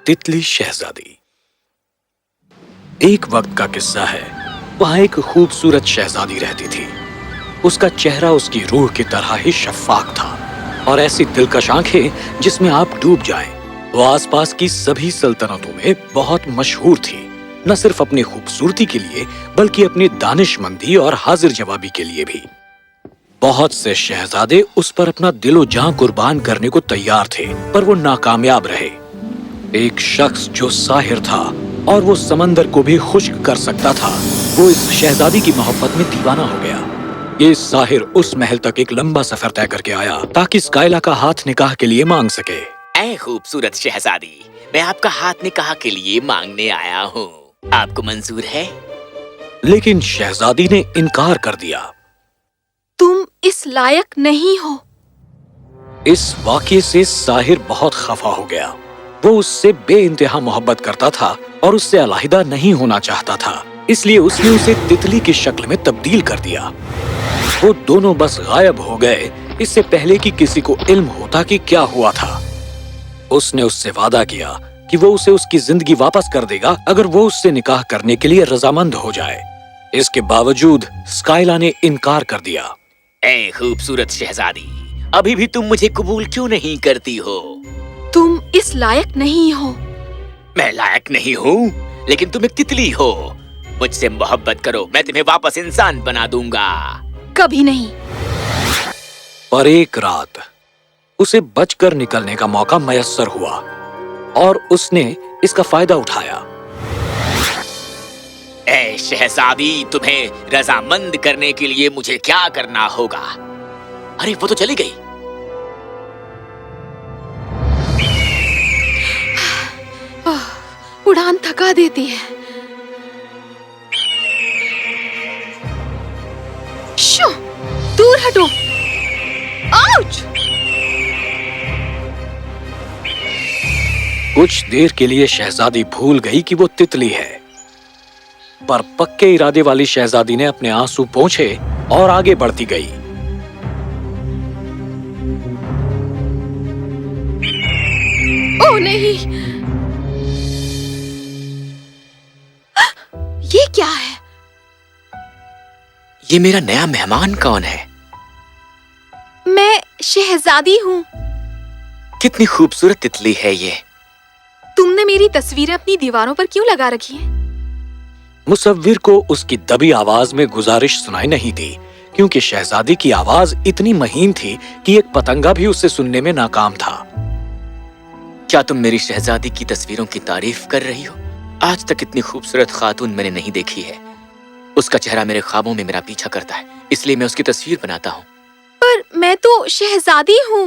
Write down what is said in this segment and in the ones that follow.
तितली शहजादी। एक वक्त का किस्सा है। वहां एक खूबसूरत शहजादी रहती थी। उसका चेहरा उसकी रूह की तरह ही शफाफ था और ऐसी दिलकश आंखें जिसमें आप डूब जाएं। वो आसपास की सभी सल्तनतों में बहुत मशहूर थी, न सिर्फ अपनी खूबसूरती के लिए बल्कि अपनी दानिशमंदी और हाजिर जवाबी के लिए भी। बहुत से शहजादे उस पर अपना दिलो जान कुर्बान करने को तैयार थे, पर वो नाकामयाब रहे। एक शख्स जो साहिर था और वो समंदर को भी खुश्क कर सकता था, वो इस शहजादी की मोहब्बत में दीवाना हो गया। ये साहिर उस महल तक एक लंबा सफर तय करके आया ताकि स्काइला का हाथ निकाह के लिए मांग सके। ऐ खूबसूरत शहजादी, मैं आपका हाथ निकाह के लिए मांगने आया हूँ। आपको मंजूर है? लेकिन शहजादी ने इनकार कर दिया। तुम इस लायक नहीं हो। इस वाक़ये से साहिर बहुत खफा हो गया। वो उससे बेइंतहा मोहब्बत करता था और उससे अलहदा नहीं होना चाहता था, इसलिए उसने उसे तितली की शक्ल में तब्दील कर दिया। वो दोनों बस गायब हो गए इससे पहले कि किसी को इल्म होता कि क्या हुआ था। उसने उससे वादा किया कि वो उसे उसकी जिंदगी वापस कर देगा अगर वो उससे निकाह करने के लिए रजामंद हो जाए। इसके बावजूद स्काइला ने इनकार कर दिया। ऐ खूबसूरत शहजादी, अभी भी तुम मुझे कबूल क्यों नहीं करती हो? तुम इस लायक नहीं हो। मैं लायक नहीं हूँ, लेकिन तुम एक तितली हो। मुझसे मोहब्बत करो, मैं तुम्हें वापस इंसान बना दूंगा। कभी नहीं। पर एक रात उसे बचकर निकलने का मौका मयस्सर हुआ और उसने इसका फायदा उठाया। ऐ शहजादी, तुम्हें रजामंद करने के लिए मुझे क्या करना होगा? अरे वो तो चली गई। उड़ान थका देती है। शो, दूर हटो। आउच! कुछ देर के लिए शहजादी भूल गई कि वो तितली है, पर पक्के इरादे वाली शहजादी ने अपने आंसू पोंछे और आगे बढ़ती गई। ओह नहीं! ये क्या है? ये मेरा नया मेहमान कौन है? मैं शहजादी हूँ। कितनी खूबसूरत तितली है ये। तुमने मेरी तस्वीरें अपनी दीवारों पर क्यों लगा रखी हैं? मुसव्विर को उसकी दबी आवाज में गुजारिश सुनाई नहीं दी, क्योंकि शहजादी की आवाज इतनी महीन थी कि एक पतंगा भी उसे सुनने में नाकाम था। क्या तुम मेरी शहजादी की तस्वीरों की तारीफ कर रही हो? आज तक इतनी खूबसूरत खातून मैंने नहीं देखी है। उसका चेहरा मेरे ख्वाबों में मेरा पीछा करता है, इसलिए मैं उसकी तस्वीर बनाता हूँ। पर मैं तो शहजादी हूँ।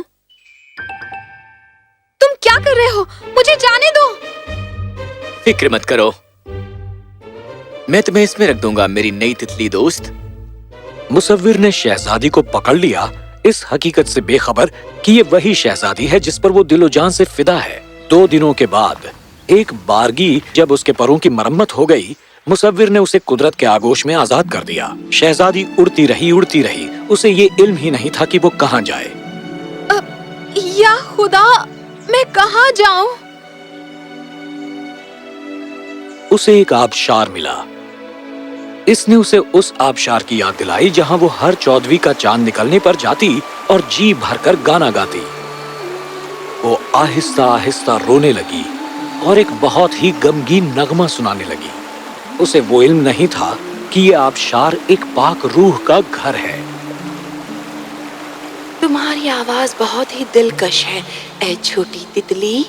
तुम क्या कर रहे हो? मुझे जाने दो। फिक्र मत करो, मैं तुम्हें इसमें रख दूंगा, मेरी नई तितली दोस्त। मुसव्विर ने शहजादी को पकड़ लिया, इस हकीकत से बेखबर कि ये वही शहजादी है जिस पर वो दिलो जान से फिदा है। 2 दिनों के बाद एक बारगी जब उसके परों की मरम्मत हो गई, मुसव्विर ने उसे कुदरत के आगोश में आजाद कर दिया। शहजादी उड़ती रही। उसे ये इल्म ही नहीं था कि वो कहाँ जाए। या खुदा, मैं कहाँ जाऊं? उसे एक आबशार मिला। इसने उसे उस आबशार की याद दिलाई जहाँ वो हर 14वीं का चांद निकलने पर जाती और जी भरकर गाना गाती। वो आहिस्ता आहिस्ता रोने लगी और एक बहुत ही गमगीन नगमा सुनाने लगी। उसे वो इल्म नहीं था कि ये आबशार एक पाक रूह का घर है। तुम्हारी आवाज बहुत ही दिलकश है, ऐ छोटी तितली।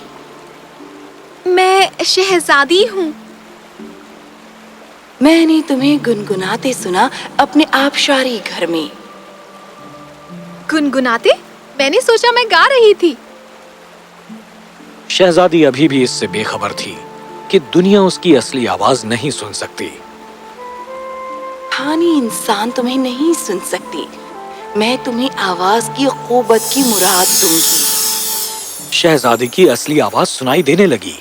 मैं शहजादी हूँ। मैंने तुम्हें गुनगुनाते सुना अपने आबशारी घर में। गुनगुनाते? मैंने सोचा मैं गा रही थी। शहजादी अभी भी इससे बेखबर थी कि दुनिया उसकी असली आवाज नहीं सुन सकती। फानी इंसान तुम्हें नहीं सुन सकती। मैं तुम्हें आवाज की खूबत की मुराद दूंगी। शहजादी की असली आवाज सुनाई देने लगी।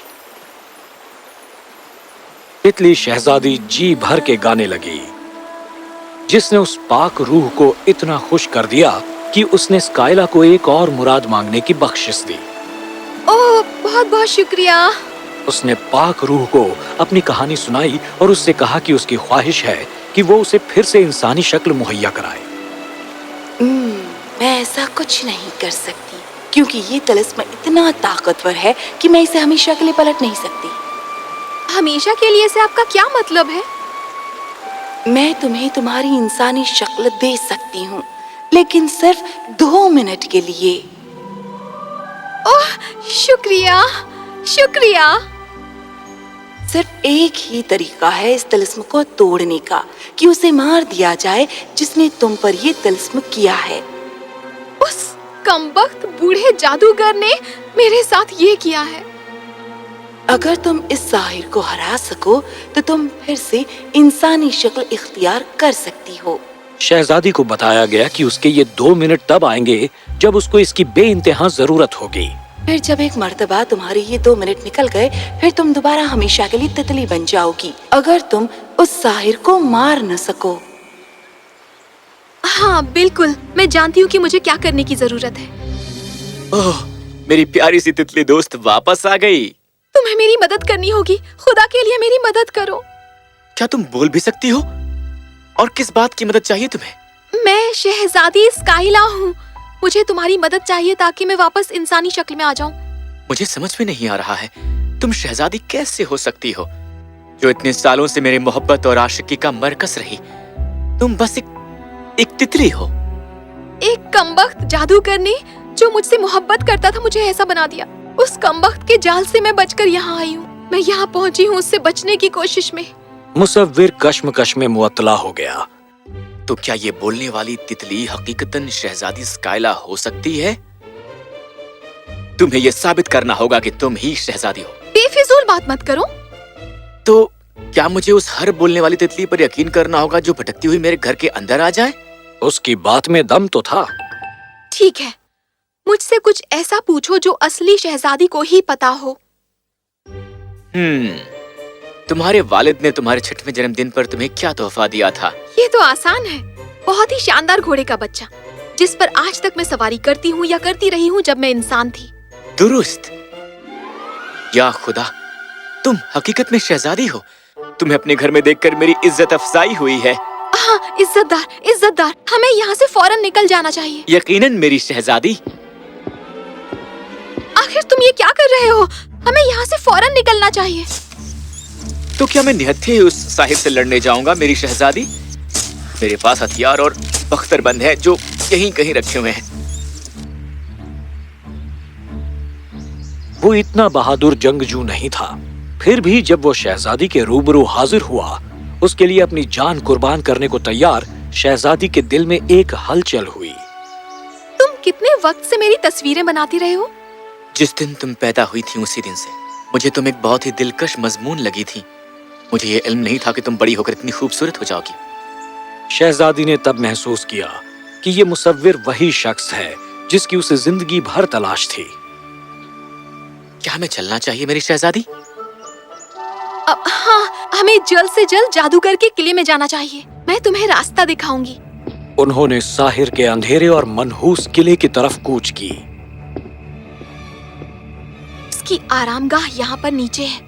तितली शहजादी जी भर के गाने लगी, जिसने उस पाक रूह को इतना खुश कर दिया कि उसने स्काइला को एक और मुराद मांगने की बख्शिश दी। ओह, बहुत बहुत शुक्रिया। उसने पाक रूह को अपनी कहानी सुनाई और उससे कहा कि उसकी ख्वाहिश है कि वो उसे फिर से इंसानी शक्ल मुहैया कराए। मैं ऐसा कुछ नहीं कर सकती, क्योंकि ये तलिस्म इतना ताकतवर है कि मैं इसे हमेशा के लिए पलट नहीं सकती। हमेशा के लिए से आपका क्या मतलब है? मैं तुम्हें तुम्हारी इंसानी शक्ल दे सकती हूँ, लेकिन सिर्फ 2 मिनट के लिए। ओह, शुक्रिया, शुक्रिया। सिर्फ एक ही तरीका है इस तिलिस्म को तोड़ने का, कि उसे मार दिया जाए जिसने तुम पर ये तिलिस्म किया है। उस कमबख्त बूढ़े जादूगर ने मेरे साथ ये किया है। अगर तुम इस साहिर को हरा सको तो तुम फिर से इंसानी शक्ल इख्तियार कर सकती हो। शहजादी को बताया गया कि उसके ये 2 मिनट तब आएंगे जब उसको इसकी बेइंतहा जरूरत होगी। फिर जब एक मर्तबा तुम्हारे ये 2 मिनट निकल गए, फिर तुम दोबारा हमेशा के लिए तितली बन जाओगी, अगर तुम उस साहिर को मार न सको। हाँ बिल्कुल, मैं जानती हूँ कि मुझे क्या करने की जरूरत है। ओह, मेरी प्यारी सी तितली दोस्त वापस आ गई। तुम्हें मेरी मदद करनी होगी, खुदा के लिए मेरी मदद करो। क्या तुम बोल भी सकती हो? और किस बात की मदद चाहिए तुम्हें? मैं शहजादी स्काइला हूँ। मुझे तुम्हारी मदद चाहिए ताकि मैं वापस इंसानी शक्ल में आ जाऊं। मुझे समझ में नहीं आ रहा है, तुम शहजादी कैसे हो सकती हो, जो इतने सालों से मेरे मोहब्बत और आशिकी का मरकज रही। तुम बस एक तितली हो। एक कमबख्त जादूगर ने जो मुझसे मोहब्बत करता था मुझे ऐसा बना दिया। उस कमबख्त के जाल से मैं बचकर यहाँ आई हूँ। मैं यहाँ पहुँची हूँ उससे बचने की कोशिश में। मुसव्विर कश्मकश में मुअत्तला हो गया। तो क्या ये बोलने वाली तितली हकीकतन शहजादी स्काइला हो सकती है? तुम्हें ये साबित करना होगा कि तुम ही शहजादी हो। बेफिजूल बात मत करो। तो क्या मुझे उस हर बोलने वाली तितली पर यकीन करना होगा जो भटकती हुई मेरे घर के अंदर आ जाए? उसकी बात में दम तो था। ठीक है, मुझसे कुछ ऐसा पूछो जो असली शहजादी को ही पता हो। तुम्हारे वालिद ने तुम्हारे 6वें जन्मदिन पर तुम्हें क्या तोहफा दिया था? ये तो आसान है, बहुत ही शानदार घोड़े का बच्चा, जिस पर आज तक मैं सवारी करती हूँ या करती रही हूँ जब मैं इंसान थी। दुरुस्त। या खुदा, तुम हकीकत में शहजादी हो। तुम्हें अपने घर में देखकर मेरी इज्जत अफजाई हुई है। हाँ, इज्जतदार, इज्जतदार। हमें यहाँ से फौरन निकल जाना चाहिए। यकीनन मेरी शहजादी। आखिर तुम ये क्या कर रहे हो? हमें यहाँ से फौरन निकलना चाहिए। तो क्या मैं निहत्थे ही उस साहिब से लड़ने जाऊंगा मेरी शहजादी? मेरे पास हथियार और बख्तरबंद है जो यहीं कहीं रखे हुए हैं। वो इतना बहादुर जंगजू नहीं था, फिर भी जब वो शहजादी के रूबरू हाजिर हुआ, उसके लिए अपनी जान कुर्बान करने को तैयार शहजादी के दिल में एक हलचल हुई। तुम कितने वक्त से मेरी तस्वीरें बनाती रहे हो? जिस दिन तुम पैदा हुई थी उसी दिन से मुझे तुम एक बहुत ही दिलकश मजमून लगी थी। मुझे ये इल्म नहीं था कि तुम बड़ी होकर इतनी खूबसूरत हो जाओगी। शहजादी ने तब महसूस किया कि ये मुसव्विर वही शख्स है जिसकी उसे जिंदगी भर तलाश थी। क्या हमें चलना चाहिए मेरी शहजादी? हाँ, हमें जल्द से जल्द जादूगर के किले में जाना चाहिए। मैं तुम्हें रास्ता दिखाऊंगी। उन्होंने साहिर के अंधेरे और मनहूस किले की तरफ कूच की। उसकी आरामगाह यहाँ पर नीचे है।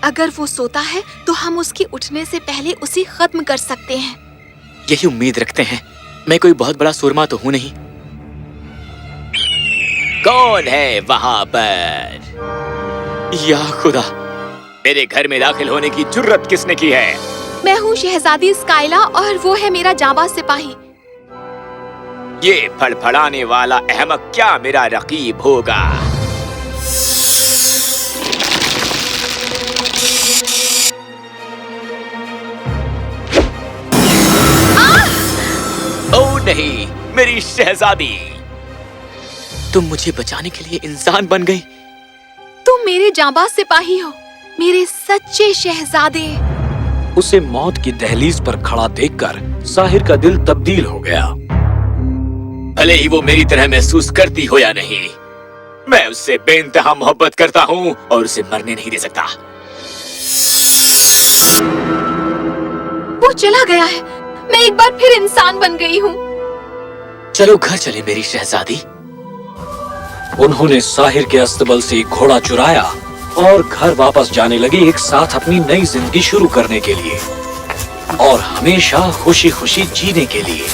अगर वो सोता है तो हम उसके उठने से पहले उसे खत्म कर सकते हैं। यही उम्मीद रखते हैं। मैं कोई बहुत बड़ा सुरमा तो हूँ नहीं। कौन है वहाँ पर? या खुदा, मेरे घर में दाखिल होने की जुर्रत किसने की है? मैं हूँ शहजादी स्काइला और वो है मेरा जाबाज सिपाही। ये फड़फड़ाने वाला अहमक क्या मेरा रकीब होगा? ओ नहीं, मेरी शहजादी, तुम मुझे बचाने के लिए इंसान बन गई। तुम मेरे जाबाज सिपाही हो, मेरे सच्चे शहजादे। उसे मौत की दहलीज पर खड़ा देखकर साहिर का दिल तब्दील हो गया। भले ही वो मेरी तरह महसूस करती हो या नहीं, मैं उससे बेइंतहा मोहब्बत करता हूँ और उसे मरने नहीं दे सकता। वो चला गया है। मैं एक बार फिर इंसान बन गई हूँ। चलो घर चले मेरी शहजादी। उन्होंने साहिर के अस्तबल से एक घोड़ा चुराया और घर वापस जाने लगे एक साथ अपनी नई जिंदगी शुरू करने के लिए और हमेशा खुशी खुशी जीने के लिए।